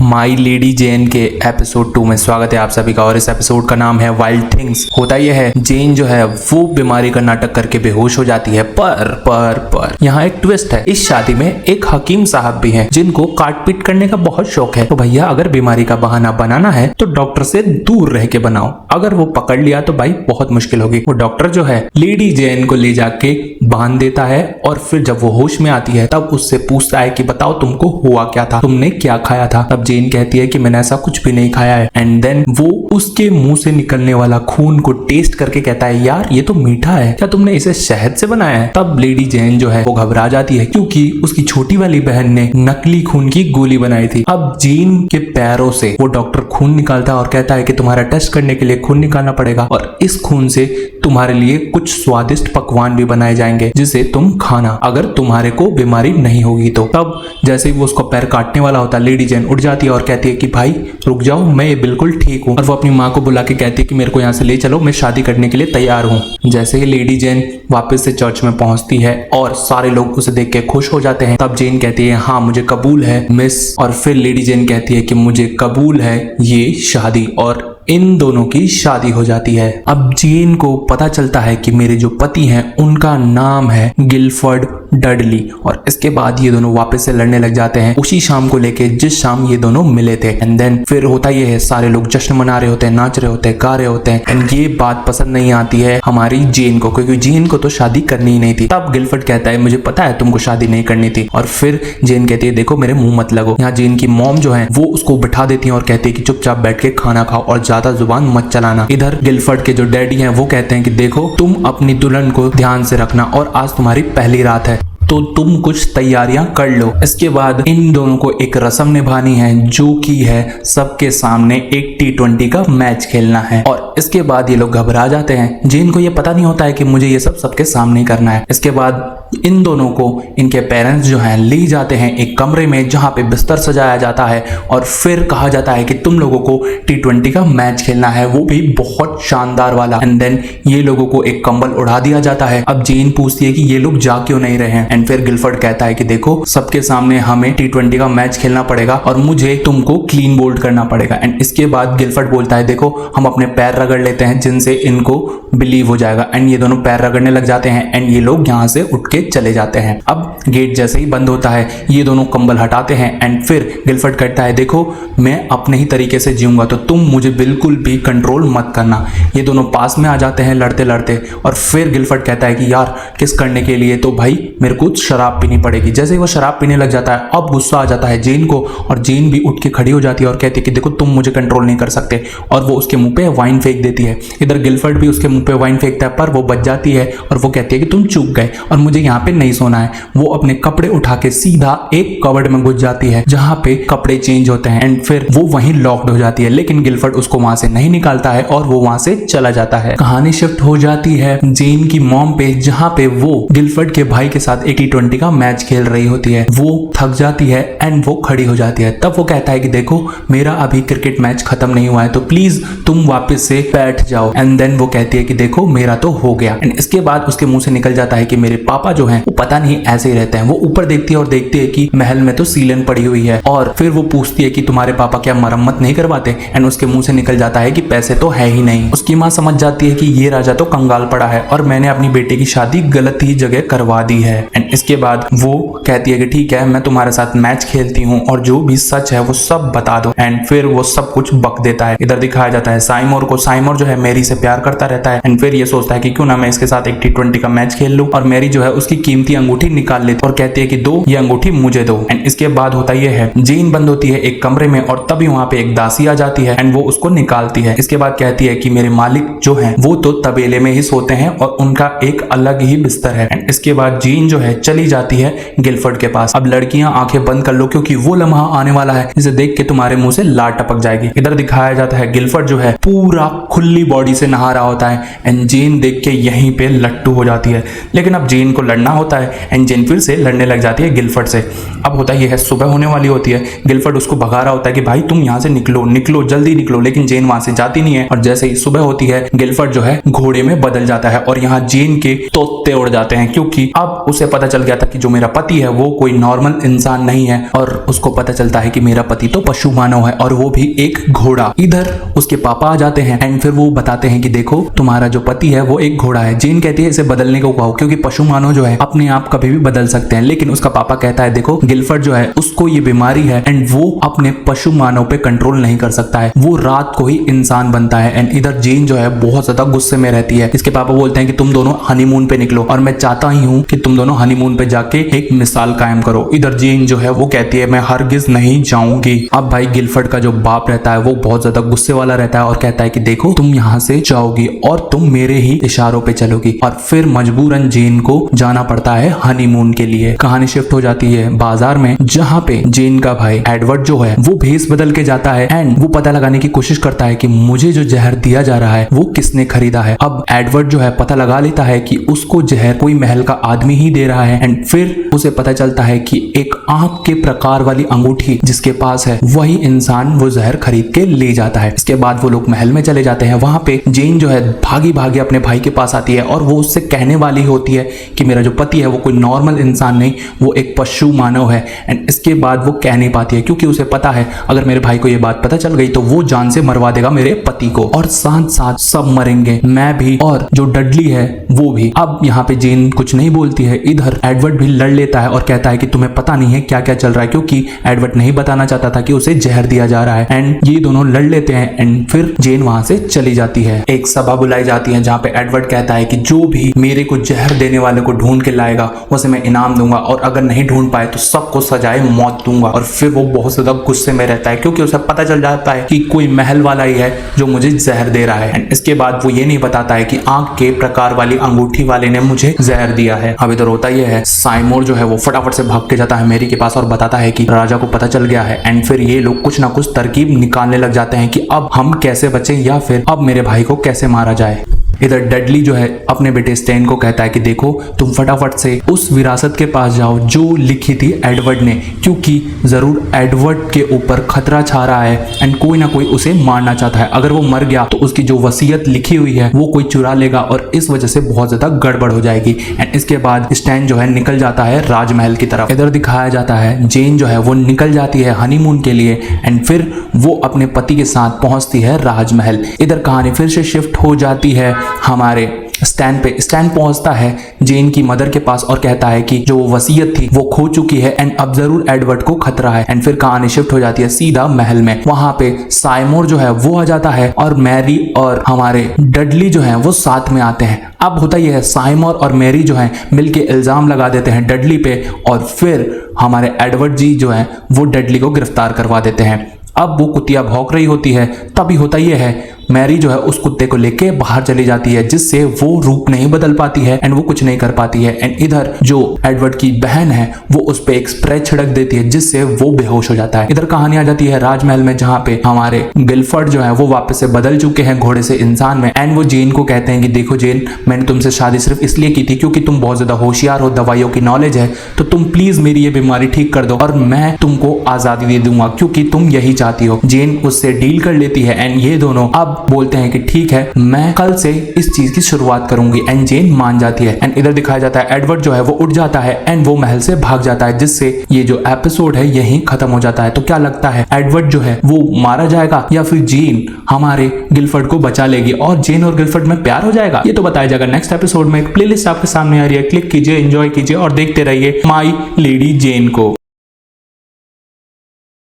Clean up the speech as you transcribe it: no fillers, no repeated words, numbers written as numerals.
माई lady जेन के episode 2 में स्वागत है आप सभी का। और इस एपिसोड का नाम है वाइल्ड थिंग्स। होता यह है, जेन जो है वो बीमारी का नाटक करके बेहोश हो जाती है। पर यहाँ एक ट्विस्ट है। इस शादी में एक हकीम साहब भी हैं जिनको काट पीट करने का बहुत शौक है। तो भैया अगर बीमारी का बहाना बनाना है तो डॉक्टर से दूर रह के बनाओ। अगर वो पकड़ लिया तो भाई बहुत मुश्किल होगी। वो डॉक्टर जो है लेडी जेन को ले जाके बांध देता है और फिर जब वो होश में आती है तब उससे पूछता है कि बताओ तुमको हुआ क्या था, तुमने क्या खाया था। तब जेन कहती है कि मैंने ऐसा कुछ भी नहीं खाया है। एंड देन वो उसके मुंह से निकलने वाला खून को टेस्ट करके कहता है यार ये तो मीठा है, क्या तुमने इसे शहद से बनाया है। तब लेडी जेन जो है वो घबरा जाती है क्योंकि उसकी छोटी वाली बहन ने नकली खून की गोली बनाई थी। अब जेन के पैरों से वो डॉक्टर खून निकालता है और कहता है कि तुम्हारा टेस्ट करने के लिए खून निकालना पड़ेगा और इस खून से तुम्हारे लिए कुछ स्वादिष्ट पकवान भी बनाए जाएंगे जिसे तुम खाना अगर तुम्हारे को बीमारी नहीं होगी तो। तब जैसे ही वो उसको पैर काटने वाला होता है लेडी जेन उठ जाती है और कहती है कि भाई रुक जाओ, मैं बिल्कुल ठीक हूँ। और वो अपनी माँ को बुला के कहती है कि मेरे को यहाँ से ले चलो, मैं शादी करने के लिए तैयार हूँ। जैसे ही लेडी जेन वापस से चर्च में पहुंचती है और सारे लोग उसे देख के खुश हो जाते हैं, तब जेन कहती है हाँ मुझे कबूल है मिस। और फिर लेडी जेन कहती है कि मुझे कबूल है ये शादी, और इन दोनों की शादी हो जाती है। अब जेन को पता चलता है कि मेरे जो पति हैं उनका नाम है गिलफर्ड डडली। और इसके बाद ये दोनों वापस से लड़ने लग जाते हैं उसी शाम को लेके जिस शाम ये दोनों मिले थे। एंड देन फिर होता ये है, सारे लोग जश्न मना रहे होते हैं, नाच रहे होते हैं, गा रहे होते हैं। एंड ये बात पसंद नहीं आती है हमारी जेन को, क्योंकि जेन को तो शादी करनी ही नहीं थी। तब गिलफर्ड कहता है मुझे पता है तुमको शादी नहीं करनी थी। और फिर जेन कहती है देखो मेरे मुंह मत लगो। यहाँ जेन की मॉम जो है वो उसको बिठा देती है और कहती है कि चुपचाप बैठ के खाना खाओ और ज्यादा जुबान मत चलाना। इधर गिलफर्ड के जो डैडी हैं वो कहते हैं कि देखो तुम अपनी दुल्हन को ध्यान से रखना और आज तुम्हारी पहली रात है तो तुम कुछ तैयारियां कर लो। इसके बाद इन दोनों को एक रस्म निभानी है जो कि है सबके सामने एक T20 का मैच खेलना है। और इसके बाद ये लोग घबरा जाते हैं। जेन को ये पता नहीं होता है कि मुझे ये सब सबके सामने करना है। इसके बाद इन दोनों को इनके पेरेंट्स जो हैं ले जाते हैं एक कमरे में जहां पे बिस्तर सजाया जाता है और फिर कहा जाता है कि तुम लोगों को T20 का मैच खेलना है, वो भी बहुत शानदार वाला। एंड देन ये लोगों को एक कंबल उड़ा दिया जाता है। अब जेन पूछती है कि ये लोग जा क्यों नहीं रहे हैं। एंड फिर गिलफर्ड कहता है कि देखो सबके सामने हमें T20 का मैच खेलना पड़ेगा और मुझे तुमको क्लीन बोल्ड करना पड़ेगा। एंड इसके बाद गिलफर्ड बोलता है देखो हम अपने पैर रगड़ लेते हैं जिनसे इनको बिलीव हो जाएगा। एंड ये दोनों पैर रगड़ने लग जाते हैं एंड ये लोग यहाँ से उठ के चले जाते हैं। अब गेट जैसे ही बंद होता है ये दोनों कंबल हटाते हैं एंड फिर गिलफर्ड कहता है देखो मैं अपने ही तरीके से जीऊंगा तो तुम मुझे बिल्कुल भी कंट्रोल मत करना। ये दोनों पास में आ जाते हैं लड़ते लड़ते और फिर गिलफर्ड कहता है कि यार किस करने के लिए, तो भाई मेरे को शराब पीनी पड़ेगी। जैसे ही वो शराब पीने लग जाता है अब गुस्सा आ जाता है जेन को और जेन भी उठ के खड़ी हो जाती है और कहती है कि देखो तुम मुझे कंट्रोल नहीं कर सकते। और वो उसके मुंह पे वाइन फेंक देती है। इधर गिलफर्ड भी उसके मुंह पे वाइन फेंकता है पर वो बच जाती है और वो कहती है कि तुम चूक गए और मुझे यहाँ पे नहीं सोना है। वो अपने कपड़े उठा के सीधा एक कबर्ड में घुस जाती है जहां पे कपड़े चेंज होते हैं एंड फिर वो वहीं लॉक्ड हो जाती है। लेकिन गिलफर्ड उसको वहां से नहीं निकालता है और वो वहां से चला जाता है। कहानी शिफ्ट हो जाती है जेन की मॉम पे जहां पे वो गिलफर्ड के भाई के साथ एक T20 का मैच खेल रही होती है। वो थक जाती है एंड वो खड़ी हो जाती है। तब वो कहता है कि देखो मेरा अभी क्रिकेट मैच खत्म नहीं हुआ है तो प्लीज तुम वापस से बैठ जाओ। एंड देन वो कहती है कि देखो मेरा तो हो गया। एंड इसके बाद उसके मुंह से निकल जाता है कि मेरे पापा जो हैं वो पता नहीं ऐसे ही रहते हैं। वो ऊपर देखती है और देखती है कि महल में तो सीलन पड़ी हुई है और फिर वो पूछती है कि तुम्हारे पापा क्या मरम्मत नहीं करवाते। एंड उसके मुंह से निकल जाता है कि पैसे तो है ही नहीं। उसकी माँ समझ जाती है कि ये राजा तो कंगाल पड़ा है और मैंने अपनी बेटे की शादी गलत ही जगह करवा दी है। एंड इसके बाद वो कहती है कि ठीक है मैं तुम्हारे साथ मैच खेलती हूँ और जो भी सच है वो सब बता दो। एंड फिर वो सब कुछ बक देता है। इधर दिखाया जाता है साइमोर को। साइमोर जो है मैरी से प्यार करता रहता है एंड फिर ये सोचता है कि क्यों ना मैं इसके साथ एक T20 का मैच खेल लूं। और मैरी जो है उसकी कीमती अंगूठी निकाल लेती और कहती है कि दो ये अंगूठी मुझे दो। एंड इसके बाद होता ये है जेन बंद होती है एक कमरे में और तभी वहां पे एक दासी आ जाती है एंड वो उसको निकालती है। इसके बाद कहती है कि मेरे मालिक जो है वो तो तबेले में ही सोते हैं और उनका एक अलग ही बिस्तर है। एंड इसके बाद जेन जो है चली जाती है गिलफर्ड के पास। अब लड़कियां आंखें बंद कर लो क्योंकि वो लम्हा आने वाला है जिसे देख के तुम्हारे मुंह से लार टपक जाएगी। इधर दिखाया जाता है गिलफर्ड जो है पूरा खुली बॉडी से नहा रहा होता है एंड जेन देख के यहीं पे लट्टू हो जाती है। लेकिन अब जेन को लड़ना होता है एंड जेन फिर से लड़ने लग जाती है गिलफर्ड से। अब होता यह है, सुबह होने वाली होती है, गिलफर्ड उसको भगा रहा होता है कि भाई तुम यहाँ से निकलो निकलो जल्दी निकलो, लेकिन जेन वहां से जाती नहीं है। और जैसे ही सुबह होती है गिलफर्ड जो है घोड़े में बदल जाता है और यहाँ जेन के तोते उड़ जाते हैं, क्योंकि अब उसे पता चल गया था कि जो मेरा पति है वो कोई नॉर्मल इंसान नहीं है, और उसको पता चलता है कि मेरा पति तो पशु मानव है और वो भी एक घोड़ा। इधर उसके पापा आ जाते हैं एंड फिर वो बताते हैं कि देखो तुम्हारा जो पति है वो एक घोड़ा है। जेन कहती है इसे बदलने को कहो, क्योंकि पशु मानव जो है अपने आप कभी भी बदल सकते हैं, लेकिन उसका पापा कहता है देखो गिलफर्ड जो है उसको ये बीमारी है एंड वो अपने पशु मानव पे कंट्रोल नहीं कर सकता है, वो रात को ही इंसान बनता है। एंड इधर जेन जो है बहुत ज्यादा गुस्से में रहती है। इसके पापा बोलते हैं कि तुम दोनों हनीमून पे निकलो और मैं चाहता ही हूँ कि तुम दोनों हनीमून पे जाके एक मिसाल कायम करो। इधर जेन जो है वो कहती है मैं हरगिज नहीं जाऊंगी। अब भाई गिलफर्ड का जो बाप रहता है वो बहुत ज्यादा गुस्से वाला रहता है और कहता है कि देखो तुम यहाँ से जाओगी और तुम मेरे ही इशारों पे चलोगी, और फिर मजबूरन जेन को जाना पड़ता है हनीमून के लिए। कहानी शिफ्ट हो जाती है बाजार में, जहाँ पे जेन का भाई एडवर्ड जो है वो भेस बदल के जाता है एंड वो पता लगाने की कोशिश करता है कि मुझे जो जहर दिया जा रहा है वो किसने खरीदा है। अब एडवर्ड जो है पता लगा लेता है कि उसको जहर कोई महल का आदमी ही दे रहा है एंड फिर उसे पता चलता है कि एक आंख के प्रकार वाली अंगूठी जिसके पास है वही इंसान वो जहर खरीद के ले जाता है। इसके बाद वो लोग महल में चले जाते हैं। वहां पे जेन जो है भागी भागी अपने भाई के पास आती है और वो उससे कहने वाली होती है कि मेरा जो पति है वो कोई नॉर्मल इंसान नहीं, वो एक पशु मानव है। एंड इसके बाद वो कह नहीं पाती है क्योंकि उसे पता है अगर मेरे भाई को ये बात पता चल गई तो वो जान से मरवा देगा मेरे पति को, और साथ साथ सब मरेंगे, मैं भी और जो डडली है वो भी। अब यहाँ पे जेन कुछ नहीं बोलती है। इधर एडवर्ड भी लड़ लेता है और कहता है कि तुम्हें पता नहीं है क्या क्या चल रहा है, क्योंकि एडवर्ड नहीं बताना चाहता था कि उसे जहर दिया जा रहा है। एंड ये दोनों लड़ लेते हैं एंड फिर जेन वहां से चली जाती है। एक सभा बुलाई जाती है जहाँ पे एडवर्ड कहता है कि जो भी मेरे को जहर देने वाले को ढूंढ के लाएगा उसे मैं इनाम दूंगा, और अगर नहीं ढूंढ पाए तो सबको सजाए मौत दूंगा। और फिर वो बहुत ज्यादा गुस्से में रहता है क्योंकि उसे पता चल जाता है कि कोई महल वाला ही है जो मुझे जहर दे रहा है। एंड इसके बाद वो ये नहीं बताता है कि आंख के प्रकार वाली अंगूठी वाले ने मुझे जहर दिया है। अब इधर होता यह है, साइमोर जो है वो फटाफट से भाग के जाता है मेरी के पास और बताता है कि राजा को पता चल गया है। एंड फिर ये लोग कुछ ना कुछ तरकीब निकालने लग जाते हैं कि अब हम कैसे बचें या फिर अब मेरे भाई को कैसे मारा जाए। इधर डडली जो है अपने बेटे स्टैन को कहता है कि देखो तुम फटाफट से उस विरासत के पास जाओ जो लिखी थी एडवर्ड ने, क्योंकि जरूर एडवर्ड के ऊपर खतरा छा रहा है एंड कोई ना कोई उसे मारना चाहता है। अगर वो मर गया तो उसकी जो वसीयत लिखी हुई है वो कोई चुरा लेगा और इस वजह से बहुत ज्यादा गड़बड़ हो जाएगी। एंड इसके बाद स्टैन जो है निकल जाता है राजमहल की तरफ। इधर दिखाया जाता है जेन जो है वो निकल जाती है हनीमून के लिए एंड फिर वो अपने पति के साथ पहुंचती है राजमहल। इधर कहानी फिर से शिफ्ट हो जाती है हमारे स्टैन पे। स्टैन पहुंचता है जेन की मदर के पास और कहता है कि जो वसीयत थी वो खो चुकी है एंड अब जरूर एडवर्ड को खतरा है। एंड फिर कहानी शिफ्ट हो जाती है सीधा महल में। वहां पे साइमोर जो है वो आ जाता है और मैरी और हमारे डडली जो है वो साथ में आते हैं। अब होता यह है, साइमोर और मैरी जो है मिलके इल्जाम लगा देते हैं डडली पे और फिर हमारे एडवर्ड जी जो है वो डडली को गिरफ्तार करवा देते हैं। अब वो कुतिया भौंक रही होती है, तभी होता यह है मैरी जो है उस कुत्ते को लेके बाहर चली जाती है, जिससे वो रूप नहीं बदल पाती है एंड वो कुछ नहीं कर पाती है। एंड इधर जो एडवर्ड की बहन है वो उस पे एक स्प्रे छिड़क देती है जिससे वो बेहोश हो जाता है। इधर कहानी आ जाती है राजमहल में, जहाँ पे हमारे गिलफर्ड जो है वो वापस से बदल चुके हैं घोड़े से इंसान में। एंड वो जेन को कहते हैं कि देखो जेन, मैंने तुमसे शादी सिर्फ इसलिए की थी क्योंकि तुम बहुत ज्यादा होशियार हो, दवाइयों की नॉलेज है, तो तुम प्लीज मेरी ये बीमारी ठीक कर दो और मैं तुमको आजादी दे दूंगा क्योंकि तुम यही चाहती हो। जेन उससे डील कर लेती है एंड ये दोनों अब बोलते हैं कि ठीक है मैं कल से इस चीज की शुरुआत करूंगी। एंड जेन मान जाती है। एंड इधर दिखाया जाता है एडवर्ड जो है वो उठ जाता है एंड वो महल से भाग जाता है, जिससे ये जो एपिसोड है यहीं खत्म हो जाता है। तो क्या लगता है एडवर्ड जो है वो मारा जाएगा या फिर जेन हमारे गिलफर्ड को बचा लेगी और जेन और गिलफर्ड में प्यार हो जाएगा? ये तो बताया जाएगा नेक्स्ट एपिसोड में। एक प्लेलिस्ट आपके सामने आ रही है, क्लिक कीजिए, एंजॉय कीजिए और देखते रहिए माई लेडी जेन को।